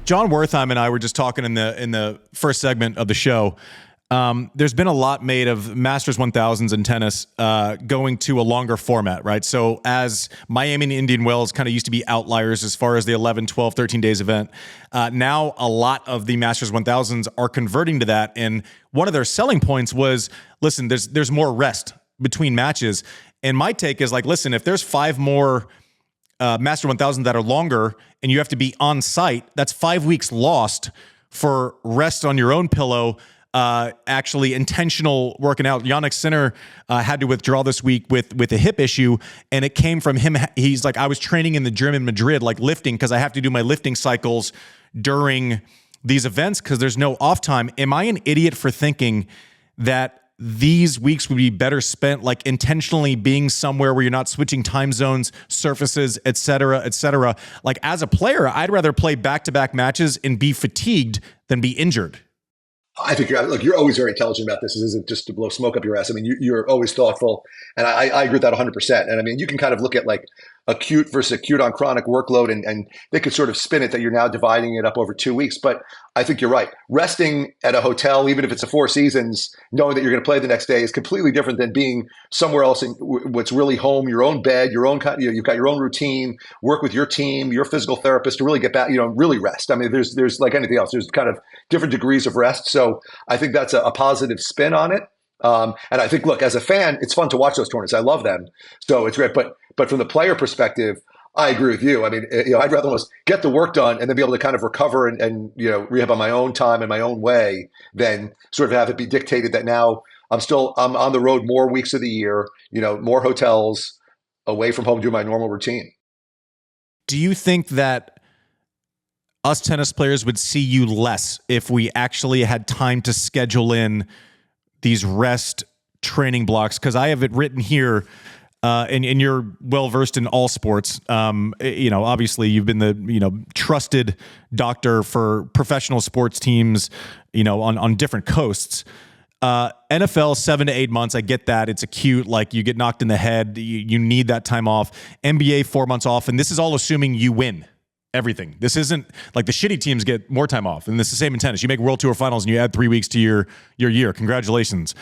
John Wertheim and I were just talking in the first segment of the show. There's been a lot made of Masters 1000s in tennis going to a longer format, right? So as Miami and Indian Wells kind of used to be outliers as far as the 11, 12, 13 days event, now a lot of the Masters 1000s are converting to that. And one of their selling points was, listen, there's more rest between matches. And my take is like, listen, if there's 5 more Master 1000 that are longer and you have to be on site, that's 5 weeks lost for rest on your own pillow. Actually intentional working out. Jannik Sinner had to withdraw this week with a hip issue, and it came from him. He's like, I was training in the gym in Madrid, like lifting, because I have to do my lifting cycles during these events because there's no off time. Am I an idiot for thinking that these weeks would be better spent like intentionally being somewhere where you're not switching time zones, surfaces, et cetera, et cetera? Like as a player, I'd rather play back-to-back matches and be fatigued than be injured. I think you're always very intelligent about this. This isn't just to blow smoke up your ass. I mean, you're always thoughtful, and I agree with that 100%. And I mean, you can kind of look at like acute versus acute on chronic workload, and they could sort of spin it that you're now dividing it up over 2 weeks. But I think you're right. Resting at a hotel, even if it's a Four Seasons, knowing that you're going to play the next day is completely different than being somewhere else in what's really home, your own bed, your own you've got your own routine, work with your team, your physical therapist to really get back, really rest. I mean, there's like anything else. There's kind of different degrees of rest. So I think that's a positive spin on it. And I think, look, as a fan, it's fun to watch those tournaments. I love them. So it's great. But from the player perspective, I agree with you. I mean, I'd rather almost get the work done and then be able to kind of recover and rehab on my own time and my own way than sort of have it be dictated that now I'm on the road more weeks of the year, more hotels away from home doing my normal routine. Do you think that us tennis players would see you less if we actually had time to schedule in these rest training blocks? Because I have it written here, and you're well versed in all sports. Obviously you've been the trusted doctor for professional sports teams, on different coasts. NFL 7 to 8 months. I get that. It's acute. Like you get knocked in the head. You need that time off. NBA 4 months off, and this is all assuming you win everything. This isn't like the shitty teams get more time off, and this is the same in tennis. You make World Tour finals and you add 3 weeks to your year. Congratulations.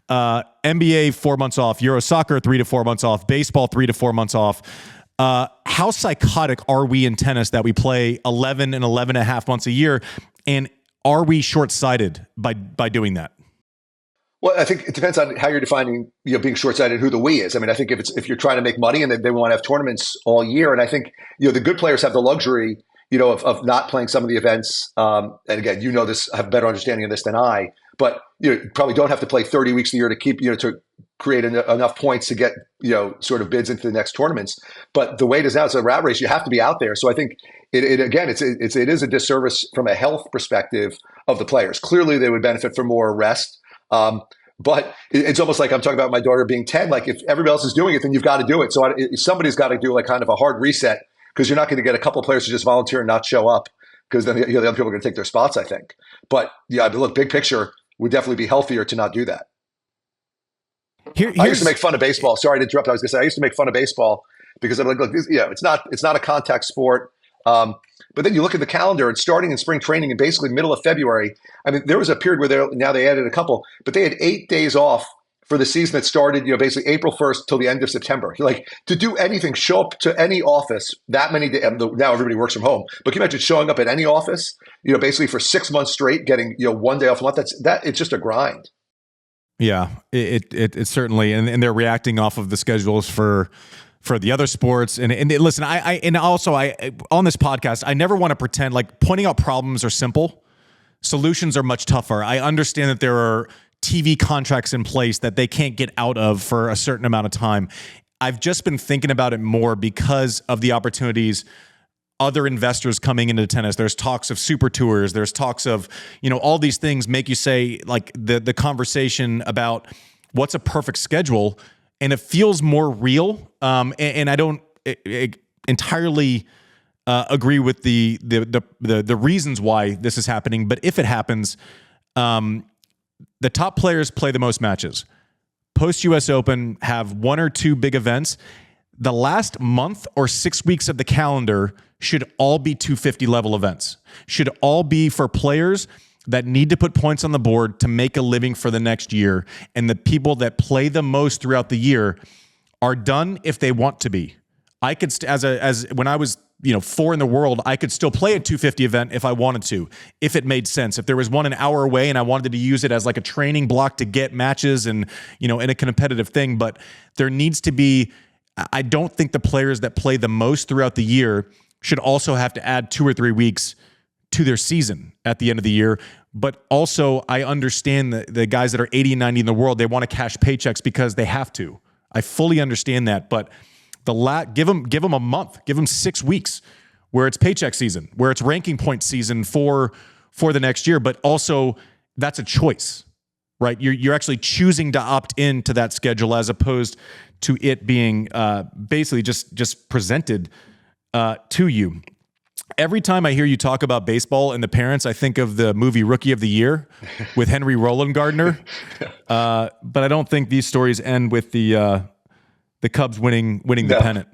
NBA 4 months off. Euro soccer 3 to 4 months off. Baseball 3 to 4 months off. How psychotic are we in tennis that we play 11 and 11 and a half months a year, and are we short-sighted by doing that? Well, I think it depends on how you're defining, being short-sighted, who the we is. I mean, I think if you're trying to make money and they want to have tournaments all year, and I think, the good players have the luxury, of not playing some of the events. And again, this, have a better understanding of this than I, but you probably don't have to play 30 weeks a year to keep, to create enough points to get, sort of bids into the next tournaments. But the way it is now, it's a rat race. You have to be out there. So I think it is a disservice from a health perspective of the players. Clearly they would benefit from more rest. But it's almost like I'm talking about my daughter being 10. Like if everybody else is doing it, then you've got to do it. So somebody's got to do like kind of a hard reset, because you're not going to get a couple of players to just volunteer and not show up, because then the other people are going to take their spots, I think. But yeah, look, big picture would definitely be healthier to not do that. I used to make fun of baseball. Sorry to interrupt. I was going to say I used to make fun of baseball because I'm like, look, it's not a contact sport. But then you look at the calendar, and starting in spring training in basically middle of February, I mean, there was a period where now they added a couple, but they had 8 days off for the season that started, basically April 1st till the end of September. Like to do anything, show up to any office that many days. Now everybody works from home, but can you imagine showing up at any office, basically for 6 months straight, getting 1 day off a month? It's just a grind. Yeah, it certainly, and they're reacting off of the schedules for the other sports. And listen, I on this podcast, I never want to pretend like pointing out problems are simple. Solutions are much tougher. I understand that there are TV contracts in place that they can't get out of for a certain amount of time. I've just been thinking about it more because of the opportunities, other investors coming into tennis. There's talks of super tours. There's talks of, all these things make you say like the conversation about what's a perfect schedule, and it feels more real. And I don't entirely agree with the reasons why this is happening. But if it happens, the top players play the most matches. Post-US Open have 1 or 2 big events. The last month or 6 weeks of the calendar should all be 250 level events, should all be for players that need to put points on the board to make a living for the next year. And the people that play the most throughout the year are done if they want to be. I could, as when I was, 4 in the world, I could still play a 250 event if I wanted to, if it made sense. If there was one an hour away and I wanted to use it as like a training block to get matches and, in a competitive thing. But there needs to be, I don't think the players that play the most throughout the year should also have to add 2 or 3 weeks to their season at the end of the year. But also, I understand the guys that are 80 and 90 in the world, they want to cash paychecks because they have to. I fully understand that, but give them a month, give them 6 weeks where it's paycheck season, where it's ranking point season for the next year. But also, that's a choice, right? You're actually choosing to opt into that schedule as opposed to it being basically just presented to you. Every time I hear you talk about baseball and the parents, I think of the movie Rookie of the Year with Henry Roland Gardner. But I don't think these stories end with the Cubs winning the pennant.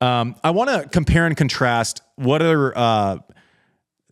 I want to compare and contrast what are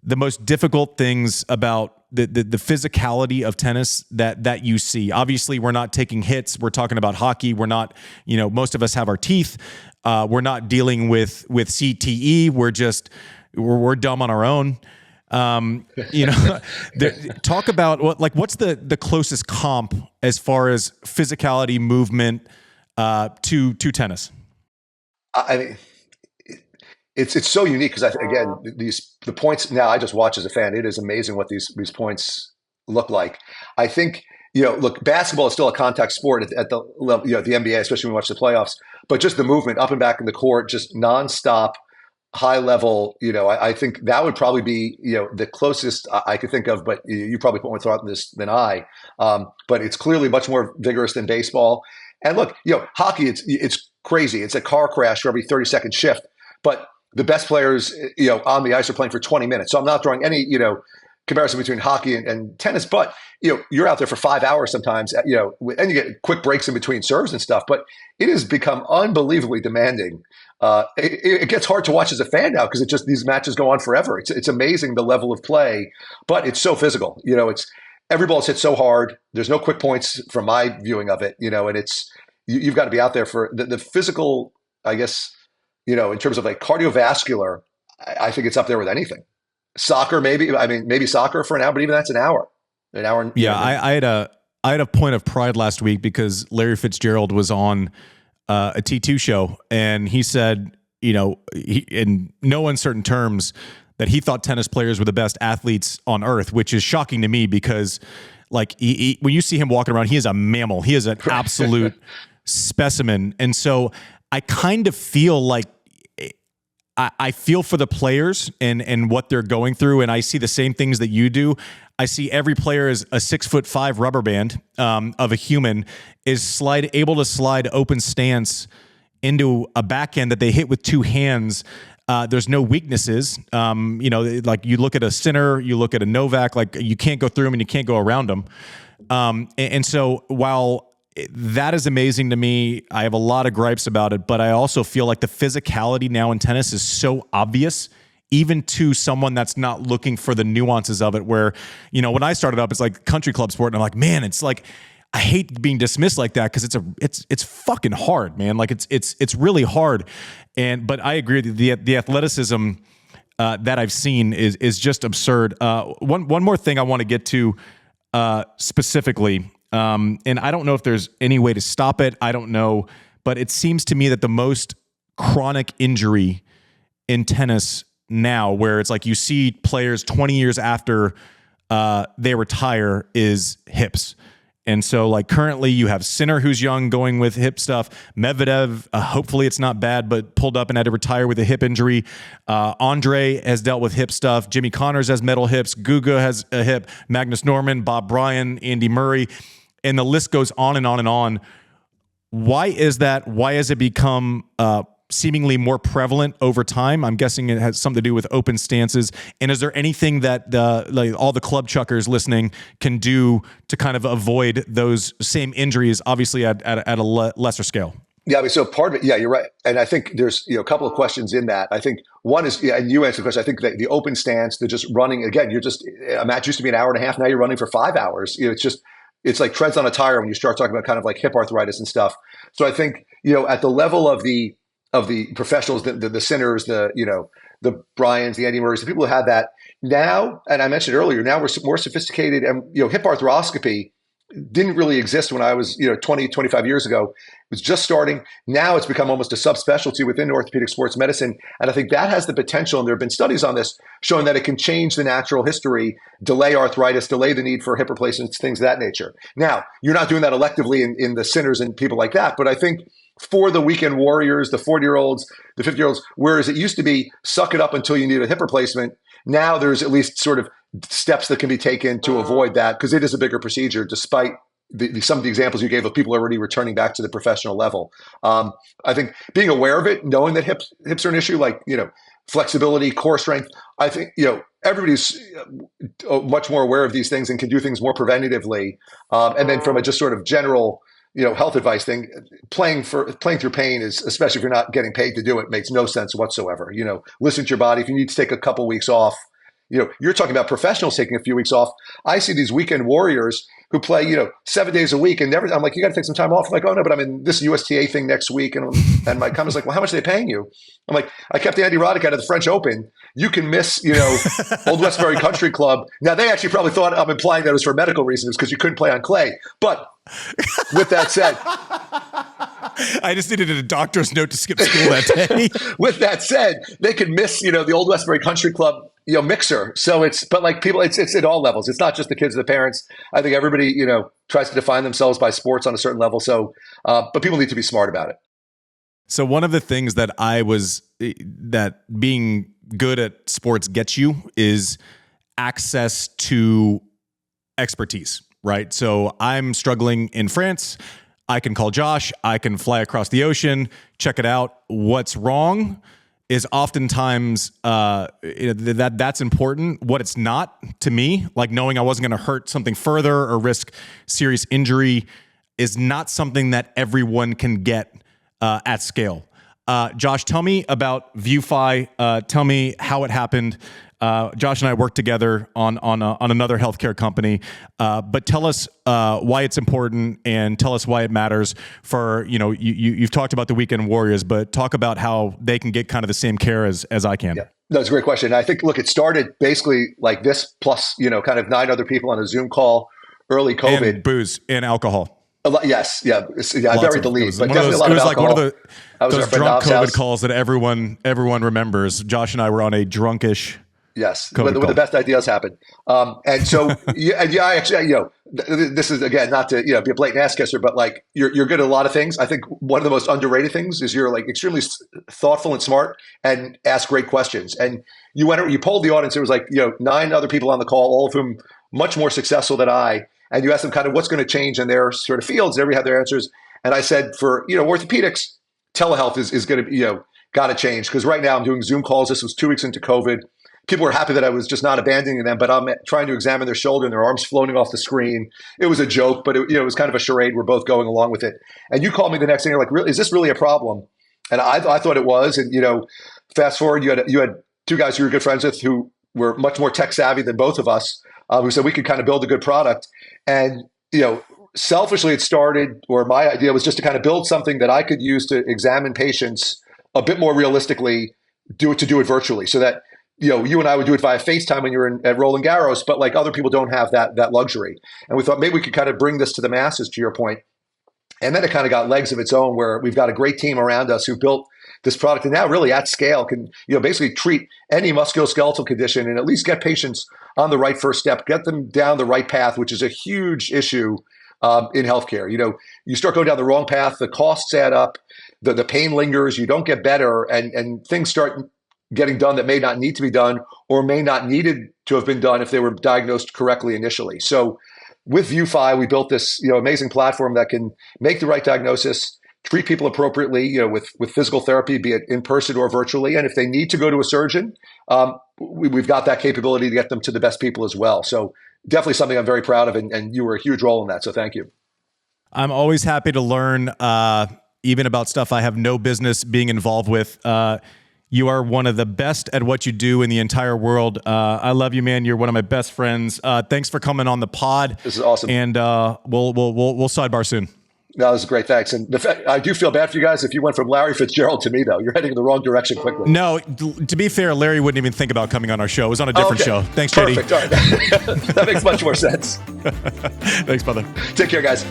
the most difficult things about the physicality of tennis that you see. Obviously, we're not taking hits. We're talking about hockey. We're not, most of us have our teeth. We're not dealing with CTE. We're dumb on our own. Talk about what's the closest comp as far as physicality, movement to tennis. I mean, it's so unique because again, the points now I just watch as a fan. It is amazing what these points look like. I think look, basketball is still a contact sport at the level, the NBA, especially when we watch the playoffs. But just the movement up and back in the court, just nonstop, high level. I think that would probably be the closest I could think of. But you probably put more thought in this than I. But it's clearly much more vigorous than baseball. And look, hockey, it's crazy. It's a car crash for every 30-second shift. But the best players, on the ice are playing for 20 minutes. So I'm not drawing any, comparison between hockey and tennis. But you're out there for 5 hours sometimes. And you get quick breaks in between serves and stuff. But it has become unbelievably demanding. It gets hard to watch as a fan now because these matches go on forever. It's amazing the level of play, but it's so physical. It's every ball's hit so hard. There's no quick points from my viewing of it. And it's you've got to be out there for the physical. I guess in terms of like cardiovascular, I think it's up there with anything. Soccer, maybe. I mean, maybe soccer for an hour, but even that's an hour. An hour. Yeah, I had a point of pride last week because Larry Fitzgerald was on a T2 show, and he said, in no uncertain terms, that he thought tennis players were the best athletes on earth, which is shocking to me because, when you see him walking around, he is a mammal. He is an absolute specimen, and so I kind of feel like I feel for the players and what they're going through, and I see the same things that you do. I see every player as a 6'5" rubber band of a human is able to slide open stance into a backhand that they hit with 2 hands. There's no weaknesses. Like you look at a Sinner, you look at a Novak, like you can't go through them and you can't go around them. And so while that is amazing to me, I have a lot of gripes about it, but I also feel like the physicality now in tennis is so obvious, even to someone that's not looking for the nuances of it, where, when I started up, it's like country club sport. And I'm like, man, it's like, I hate being dismissed like that because it's fucking hard, man. Like it's really hard. But I agree that the athleticism that I've seen is just absurd. One more thing I want to get to specifically, and I don't know if there's any way to stop it. I don't know, but it seems to me that the most chronic injury in tennis now, where it's like you see players 20 years after they retire, is hips. And so, like, currently you have Sinner, who's young, going with hip stuff. Medvedev, hopefully it's not bad, but pulled up and had to retire with a hip injury. Andre has dealt with hip stuff. Jimmy Connors has metal hips. Guga has a hip. Magnus Norman, Bob Bryan, Andy Murray. And the list goes on and on and on. Why is that? Why has it become seemingly more prevalent over time? I'm guessing it has something to do with open stances. And is there anything that all the club chuckers listening can do to kind of avoid those same injuries, obviously at a lesser scale? Yeah, I mean, so part of it, yeah, you're right. And I think there's, a couple of questions in that. I think one is, yeah, and you answered the question, I think that the open stance, the just running, again, a match used to be an hour and a half. Now you're running for 5 hours. It's like treads on a tire when you start talking about kind of like hip arthritis and stuff. So I think, at the level of the professionals, the Sinners, the Bryans, the Andy Murrays, the people who had that now, and I mentioned earlier, now we're more sophisticated, and, hip arthroscopy didn't really exist when I was, 20, 25 years ago. It was just starting. Now it's become almost a subspecialty within orthopedic sports medicine. And I think that has the potential, and there have been studies on this, showing that it can change the natural history, delay arthritis, delay the need for hip replacements, things of that nature. Now, you're not doing that electively in the Sinners and people like that. But I think for the weekend warriors, the 40-year-olds, the 50-year-olds, whereas it used to be suck it up until you need a hip replacement, now there's at least sort of steps that can be taken to avoid that, because it is a bigger procedure, despite some of the examples you gave of people already returning back to the professional level. I think being aware of it, knowing that hips are an issue, like, flexibility, core strength, I think, everybody's much more aware of these things and can do things more preventatively. And then from a just sort of general, health advice thing, playing through pain is, especially if you're not getting paid to do it, makes no sense whatsoever. Listen to your body. If you need to take a couple weeks off, you're talking about professionals taking a few weeks off. I see these weekend warriors who play, 7 days a week, and I'm like, you got to take some time off. I'm like, oh no, but I'm in this USTA thing next week, and my comment's like, well, how much are they paying you? I'm like, I kept Andy Roddick out of the French Open. You can miss, Old Westbury Country Club. Now they actually probably thought I'm implying that it was for medical reasons because you couldn't play on clay. But with that said, I just needed a doctor's note to skip school that day. With that said, they could miss, the Old Westbury Country Club, mixer. So but like people, it's at all levels. It's not just the kids, the parents. I think everybody, tries to define themselves by sports on a certain level. So, but people need to be smart about it. So one of the things that that being good at sports gets you is access to expertise, right? So I'm struggling in France. I can call Josh. I can fly across the ocean, check it out. What's wrong is oftentimes that's important. What it's not to me, like knowing I wasn't going to hurt something further or risk serious injury, is not something that everyone can get at scale. Josh, tell me about ViewFi. Tell me how it happened. Josh and I worked together on another healthcare company, but tell us why it's important and tell us why it matters for, you've talked about the weekend warriors, but talk about how they can get kind of the same care as I can. Yeah. No, it's a great question. I think, look, it started basically like this plus, kind of 9 other people on a Zoom call, early COVID. And booze and alcohol. Yes. Yeah. I buried the lead, but definitely a lot of alcohol. It was like one of those drunk COVID calls that everyone remembers. Josh and I were on a drunkish. Yes, when the best ideas happen. And so, I actually, this is, again, not to, be a blatant ass kisser, but like you're good at a lot of things. I think one of the most underrated things is you're like extremely thoughtful and smart and ask great questions. And you polled the audience. There was like, 9 other people on the call, all of whom much more successful than I. And you asked them kind of what's going to change in their sort of fields. Everybody had their answers. And I said, for, orthopedics, telehealth is going to, got to change. Because right now I'm doing Zoom calls. This was 2 weeks into COVID. People were happy that I was just not abandoning them, but I'm trying to examine their shoulder and their arms floating off the screen. It was a joke, but it was kind of a charade. We're both going along with it. And you called me the next day. You're like, really, is this really a problem? And I thought it was. And, fast forward, you had 2 guys who you were good friends with who were much more tech savvy than both of us, who said we could kind of build a good product. And, selfishly it started, or my idea was just to kind of build something that I could use to examine patients a bit more realistically, do it virtually, so that, you and I would do it via FaceTime when you're at Roland Garros, but like other people don't have that luxury. And we thought maybe we could kind of bring this to the masses, to your point. And then it kind of got legs of its own, where we've got a great team around us who built this product, and now really at scale can, basically treat any musculoskeletal condition and at least get patients on the right first step, get them down the right path, which is a huge issue in healthcare. You start going down the wrong path, the costs add up, the pain lingers, you don't get better, and things start getting done that may not need to be done or may not needed to have been done if they were diagnosed correctly initially. So with ViewFi, we built this amazing platform that can make the right diagnosis, treat people appropriately, with physical therapy, be it in person or virtually. And if they need to go to a surgeon, we've got that capability to get them to the best people as well. So definitely something I'm very proud of, and you were a huge role in that. So thank you. I'm always happy to learn even about stuff I have no business being involved with. You are one of the best at what you do in the entire world. I love you, man. You're one of my best friends. Thanks for coming on the pod. This is awesome. And we'll sidebar soon. No, this is great. Thanks. And I do feel bad for you guys if you went from Larry Fitzgerald to me, though. You're heading in the wrong direction quickly. No, to be fair, Larry wouldn't even think about coming on our show. It was on a different show. Thanks, JD. Perfect. All right. That makes much more sense. Thanks, brother. Take care, guys.